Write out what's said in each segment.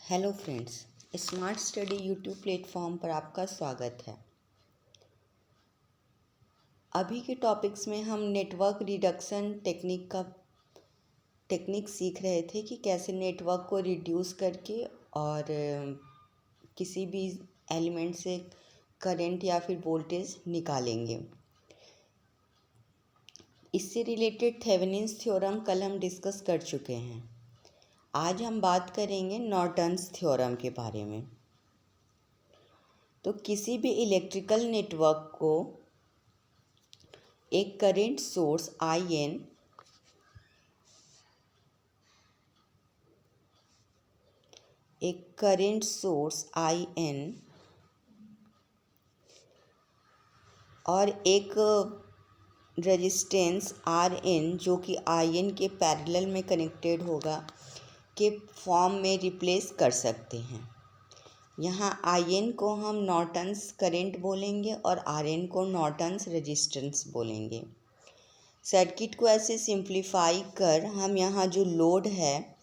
Hello friends, smart study YouTube platform पर आपका स्वागत है। अभी के टॉपिक्स में हम नेटवर्क रिडक्शन टेक्निक सीख रहे थे कि कैसे नेटवर्क को रिड्यूस करके और किसी भी एलिमेंट से करंट या फिर वोल्टेज निकालेंगे। इससे रिलेटेड थेवेनिन्स थ्योरम कल हम डिस्कस कर चुके हैं। आज हम बात करेंगे नॉर्टन्स थ्योरम के बारे में। तो किसी भी इलेक्ट्रिकल नेटवर्क को एक करंट सोर्स IN और एक रेजिस्टेंस RN जो कि IN के पैरेलल में कनेक्टेड होगा के फॉर्म में रिप्लेस कर सकते हैं। यहाँ IN को हम नॉर्टन्स करंट बोलेंगे और RN को नॉर्टन्स रेजिस्टेंस बोलेंगे। सर्किट को ऐसे सिंप्लीफाई कर हम यहाँ जो लोड है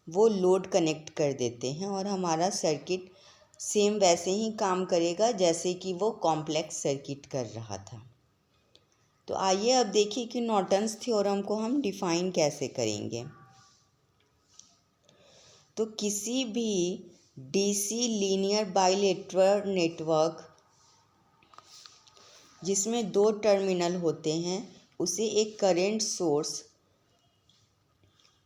वो लोड कनेक्ट कर देते हैं और हमारा सर्किट सेम वैसे ही काम करेगा जैसे कि वो कॉम्प्लेक्स सर्किट कर रहा था। तो आइए अब देखिए कि नॉर्टन्स थ्योरम को हम डिफाइन कैसे करेंगे। तो किसी भी DC लीनियर बाइलेटरल नेटवर्क जिसमें दो टर्मिनल होते हैं उसे एक current source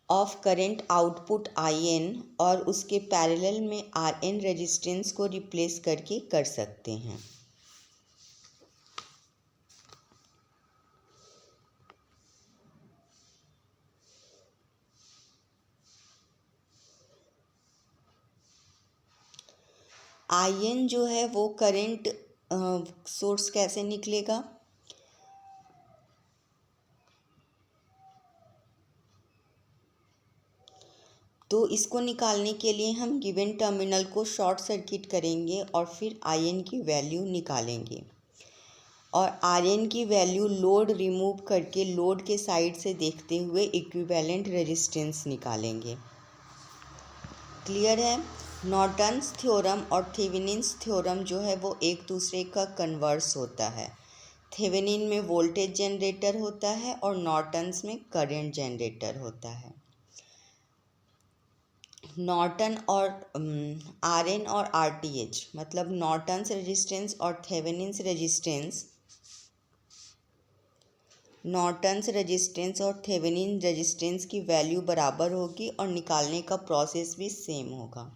of current output IN और उसके पैरेलल में RN रेजिस्टेंस को रिप्लेस करके कर सकते हैं। IN जो है वो करंट सोर्स कैसे निकलेगा। तो इसको निकालने के लिए हम गिवन टर्मिनल को शॉर्ट सर्किट करेंगे और फिर IN की वैल्यू निकालेंगे और RN की वैल्यू लोड रिमूव करके लोड के साइड से देखते हुए इक्विवेलेंट रेजिस्टेंस निकालेंगे। क्लियर है। नॉर्टन्स थ्योरम और थेवेनिन्स थ्योरम जो है वो एक दूसरे का कन्वर्स होता है। थेवेनिन में वोल्टेज जनरेटर होता है और नॉर्टन्स में करंट जनरेटर होता है। नॉर्टन और RN और RTH मतलब नॉर्टन्स रेजिस्टेंस और थेवेनिन्स रेजिस्टेंस और थेवेनिन रेजिस्टेंस की वैल्यू बराबर होगी और निकालने का प्रोसेस भी सेम होगा।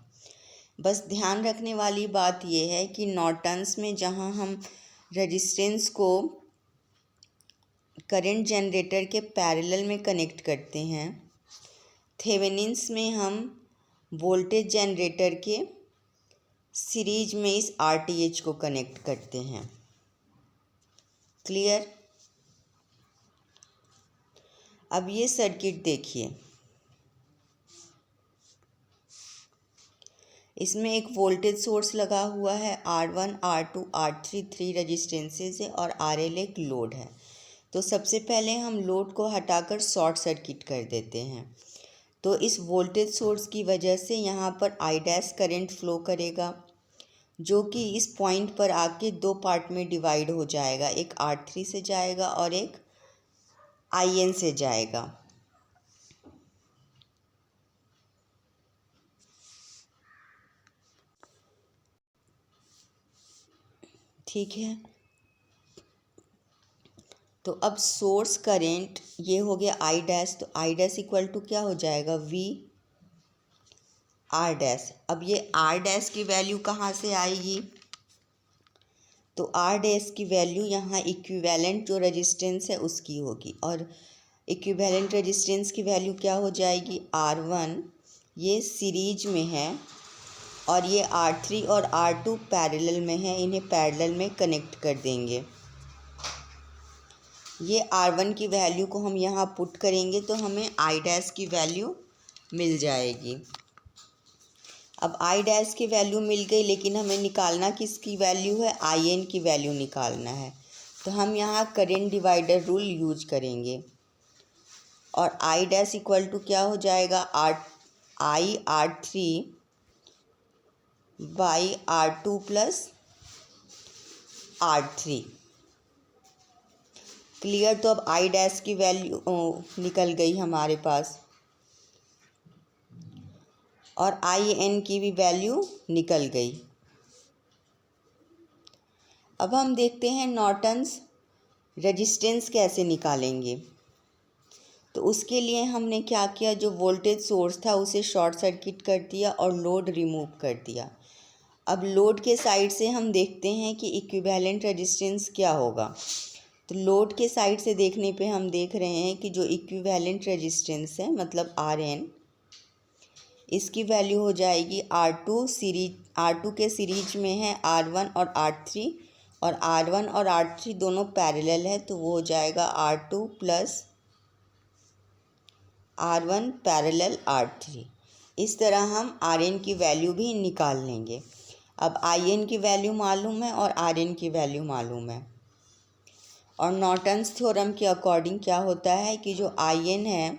बस ध्यान रखने वाली बात यह है कि नॉर्टन्स में जहां हम रेजिस्टेंस को करंट जनरेटर के पैरेलल में कनेक्ट करते हैं, थेवेनिन्स में हम वोल्टेज जनरेटर के सीरीज में इस RTH को कनेक्ट करते हैं। क्लियर। अब ये सर्किट देखिए, इसमें एक वोल्टेज सोर्स लगा हुआ है, R1 R2 R3 3 रेजिस्टेंसेज है और RL एक लोड है। तो सबसे पहले हम लोड को हटाकर शॉर्ट सर्किट कर देते हैं। तो इस वोल्टेज सोर्स की वजह से यहाँ पर I' करंट फ्लो करेगा जो कि इस पॉइंट पर आके दो पार्ट में डिवाइड हो जाएगा, एक R3 से जाएगा और एक IN से जाएगा। ठीक है। तो अब सोर्स करंट ये हो गया I', तो I' इक्वल टू क्या हो जाएगा V R'। अब ये R' की वैल्यू कहाँ से आएगी। तो R' की वैल्यू यहाँ इक्विवेलेंट जो रेजिस्टेंस है उसकी होगी और इक्विवेलेंट रेजिस्टेंस की वैल्यू क्या हो जाएगी R1, ये सीरीज में है और ये R3 और R2 पैरेलल में है, इन्हें पैरेलल में कनेक्ट कर देंगे। ये R1 की वैल्यू को हम यहाँ पुट करेंगे तो हमें I' की वैल्यू मिल जाएगी। अब I' की वैल्यू मिल गई, लेकिन हमें निकालना किसकी वैल्यू है, IN की वैल्यू निकालना है। तो हम यहाँ करंट डिवाइडर रूल यूज करेंगे और I' इक्वल टू क्या हो जाएगा I R3 by R2 plus R3। Clear. तो अब आई डैश की वैल्यू निकल गई हमारे पास और आई एन की भी वैल्यू निकल गई। अब हम देखते हैं नॉर्टन्स रेजिस्टेंस कैसे निकालेंगे। तो उसके लिए हमने क्या किया, जो वोल्टेज सोर्स था उसे शॉर्ट सर्किट कर दिया और लोड रिमूव कर दिया। अब लोड के साइड से हम देखते हैं कि इक्विवेलेंट रेजिस्टेंस क्या होगा। तो लोड के साइड से देखने पे हम देख रहे हैं कि जो इक्विवेलेंट रेजिस्टेंस है मतलब RN, इसकी वैल्यू हो जाएगी R2 के सीरीज में है R1 और R3, और R1 और R3 दोनों पैरेलल है, तो वो हो जाएगा R2 plus R1 parallel R3। इस तरह हम RN की वैल्यू भी निकाल लेंगे। अब IN की वैल्यू मालूम है और RN की वैल्यू मालूम है। और नॉर्टन्स थ्योरम के अकॉर्डिंग क्या होता है कि जो IN है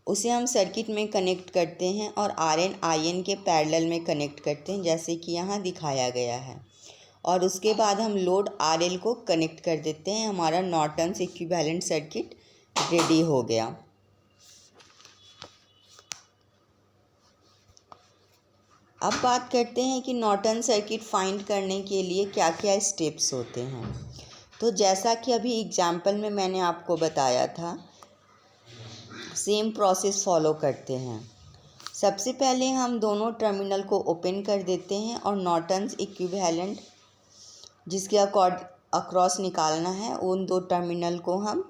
उसे हम सर्किट में कनेक्ट करते हैं और RN IN के पैरेलल में कनेक्ट करते हैं, जैसे कि यहाँ दिखाया गया है। और उसके बाद हम लोड RL को कनेक्ट कर देते हैं। हमारा नॉर्टन्स इक्विवेलेंट सर्किट रेडी हो गया। अब बात करते हैं कि नॉर्टन सर्किट फाइंड करने के लिए क्या क्या स्टेप्स होते हैं। तो जैसा कि अभी एग्जाम्पल में मैंने आपको बताया था, सेम प्रोसेस फॉलो करते हैं। सबसे पहले हम दोनों टर्मिनल को ओपन कर देते हैं और नॉर्टन्स इक्विवेलेंट जिसके अक्रॉस निकालना है उन दो टर्मिनल को हम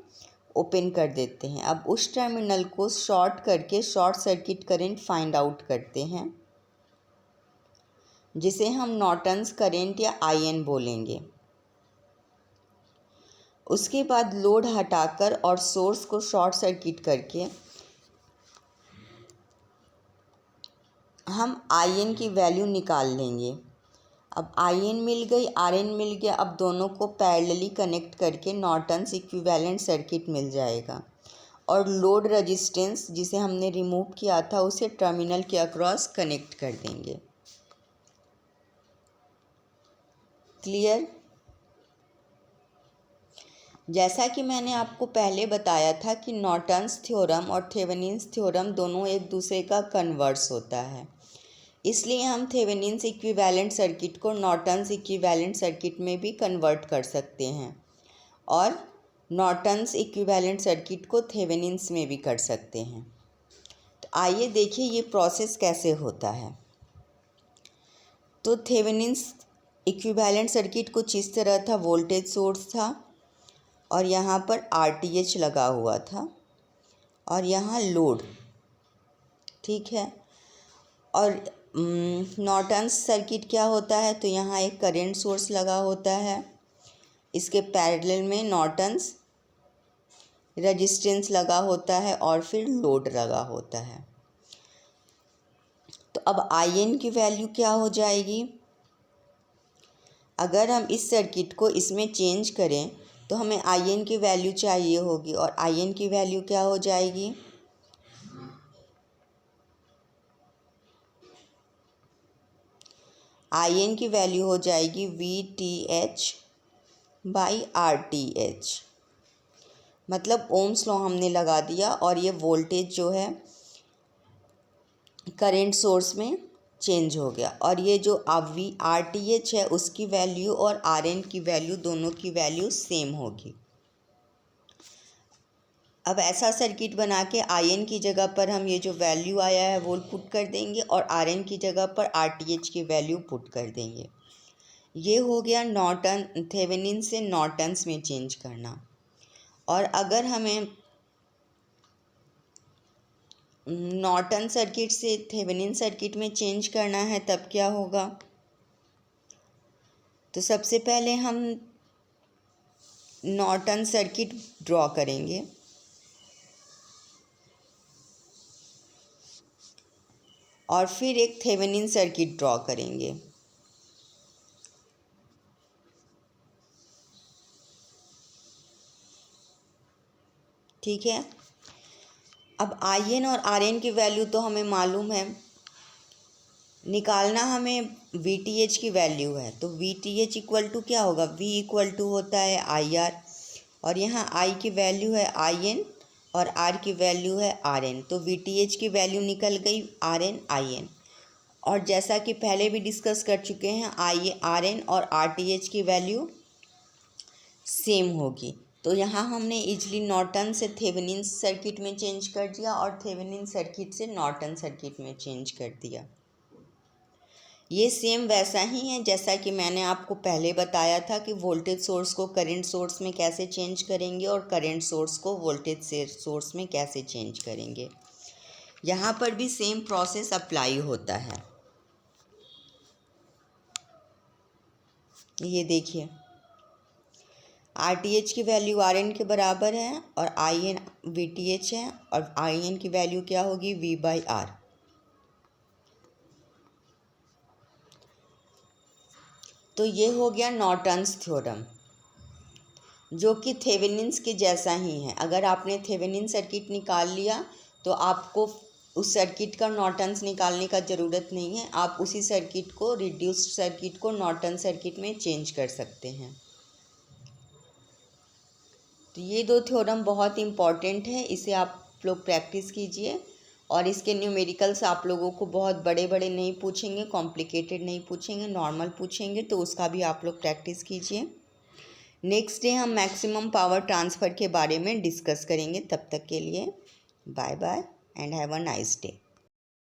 ओपन कर देते हैं। अब उस टर्मिनल को शॉर्ट करके short circuit current find out करते हैं, जिसे हम नॉर्टन्स करंट या IN बोलेंगे। उसके बाद लोड हटाकर और सोर्स को शॉर्ट सर्किट करके हम IN की वैल्यू निकाल लेंगे। अब IN मिल गई, RN मिल गया। अब दोनों को पैरेलली कनेक्ट करके नॉर्टन्स इक्विवेलेंट सर्किट मिल जाएगा। और लोड रेजिस्टेंस जिसे हमने रिमूव किया था उसे टर्मिनल के अक्रॉस कनेक्ट कर देंगे। क्लियर। जैसा कि मैंने आपको पहले बताया था कि नॉर्टन्स थ्योरम और थेवेनिन्स थ्योरम दोनों एक दूसरे का कन्वर्स होता है, इसलिए हम थेवेनिन्स इक्विवेलेंट सर्किट को नॉर्टन्स इक्विवेलेंट सर्किट में भी कन्वर्ट कर सकते हैं और नॉर्टन्स इक्विवेलेंट सर्किट को थेवेनिन्स में भी कर सकते हैं। तो आइए देखिए ये प्रोसेस कैसे होता है। तो थेवेनिन्स इक्विवेलेंट सर्किट कुछ इस तरह था। वोल्टेज सोर्स था और यहाँ पर RTH लगा हुआ था और यहाँ लोड, ठीक है। और नॉर्टन्स सर्किट क्या होता है, तो यहाँ एक करंट सोर्स लगा होता है, इसके पैरेलल में नॉर्टन्स रेजिस्टेंस लगा होता है और फिर लोड लगा होता है। तो अब IN की वैल्यू क्या हो जाएगी, अगर हम इस सर्किट को इसमें चेंज करें तो हमें IN की वैल्यू चाहिए होगी और IN की वैल्यू क्या हो जाएगी, IN की वैल्यू हो जाएगी VTH बाई RTH। मतलब ओम्स लॉ हमने लगा दिया और ये वोल्टेज जो है करंट सोर्स में चेंज हो गया। और ये जो RTH है उसकी वैल्यू और RN की वैल्यू, दोनों की वैल्यू सेम होगी। अब ऐसा सर्किट बना के IN की जगह पर हम ये जो वैल्यू आया है वो पुट कर देंगे और RN की जगह पर RTH की वैल्यू पुट कर देंगे। ये हो गया नॉर्टन थेवेनिन से नॉर्टन्स में चेंज करना। और अगर हमें नॉर्टन सर्किट से थेवेनिन सर्किट में चेंज करना है तब क्या होगा, तो सबसे पहले हम नॉर्टन सर्किट ड्रॉ करेंगे और फिर एक थेवेनिन सर्किट ड्रॉ करेंगे। ठीक है। अब IN और RN की वैल्यू तो हमें मालूम है, निकालना हमें वी टी एच की वैल्यू है, तो V T H equal to क्या होगा, वी इक्वल टू होता है आई आर, और यहाँ आई की वैल्यू है आई एन और आर की वैल्यू है आर एन, तो वी टी एच की वैल्यू निकल गई आर एन आई एन। और जैसा कि पहले भी डिस्कस कर चुके हैं, आई आर एन और आर टी एच की वैल्यू सेम होगी, तो यहाँ हमने इजली नॉर्टन से थेवेनिन सर्किट में चेंज कर दिया और थेवेनिन सर्किट से नॉर्टन सर्किट में चेंज कर दिया। ये सेम वैसा ही है जैसा कि मैंने आपको पहले बताया था कि वोल्टेज सोर्स को करंट सोर्स में कैसे चेंज करेंगे और करंट सोर्स को वोल्टेज सोर्स में कैसे चेंज करेंगे। यहाँ पर भी सेम प्रोसेस अप्लाई होता है। ये देखिए, आर टी एच की वैल्यू आर एन के बराबर है और I N V T H है, और आई एन की वैल्यू क्या होगी, वी बाई आर। तो ये हो गया नॉर्टन्स थ्योरम, जो कि थेवेनिन्स के जैसा ही है। अगर आपने थेवेनिन सर्किट निकाल लिया तो आपको उस सर्किट का नॉर्टन्स निकालने का ज़रूरत नहीं है, आप उसी सर्किट को, रिड्यूस्ड सर्किट को नॉर्टन सर्किट में चेंज कर सकते हैं। तो ये दो थ्योरम बहुत इम्पॉर्टेंट है, इसे आप लोग प्रैक्टिस कीजिए। और इसके न्यूमेरिकल्स आप लोगों को बहुत बड़े बड़े नहीं पूछेंगे, कॉम्प्लिकेटेड नहीं पूछेंगे, नॉर्मल पूछेंगे, तो उसका भी आप लोग प्रैक्टिस कीजिए। नेक्स्ट डे हम मैक्सिमम पावर ट्रांसफ़र के बारे में डिस्कस करेंगे। तब तक के लिए bye bye and have a nice day.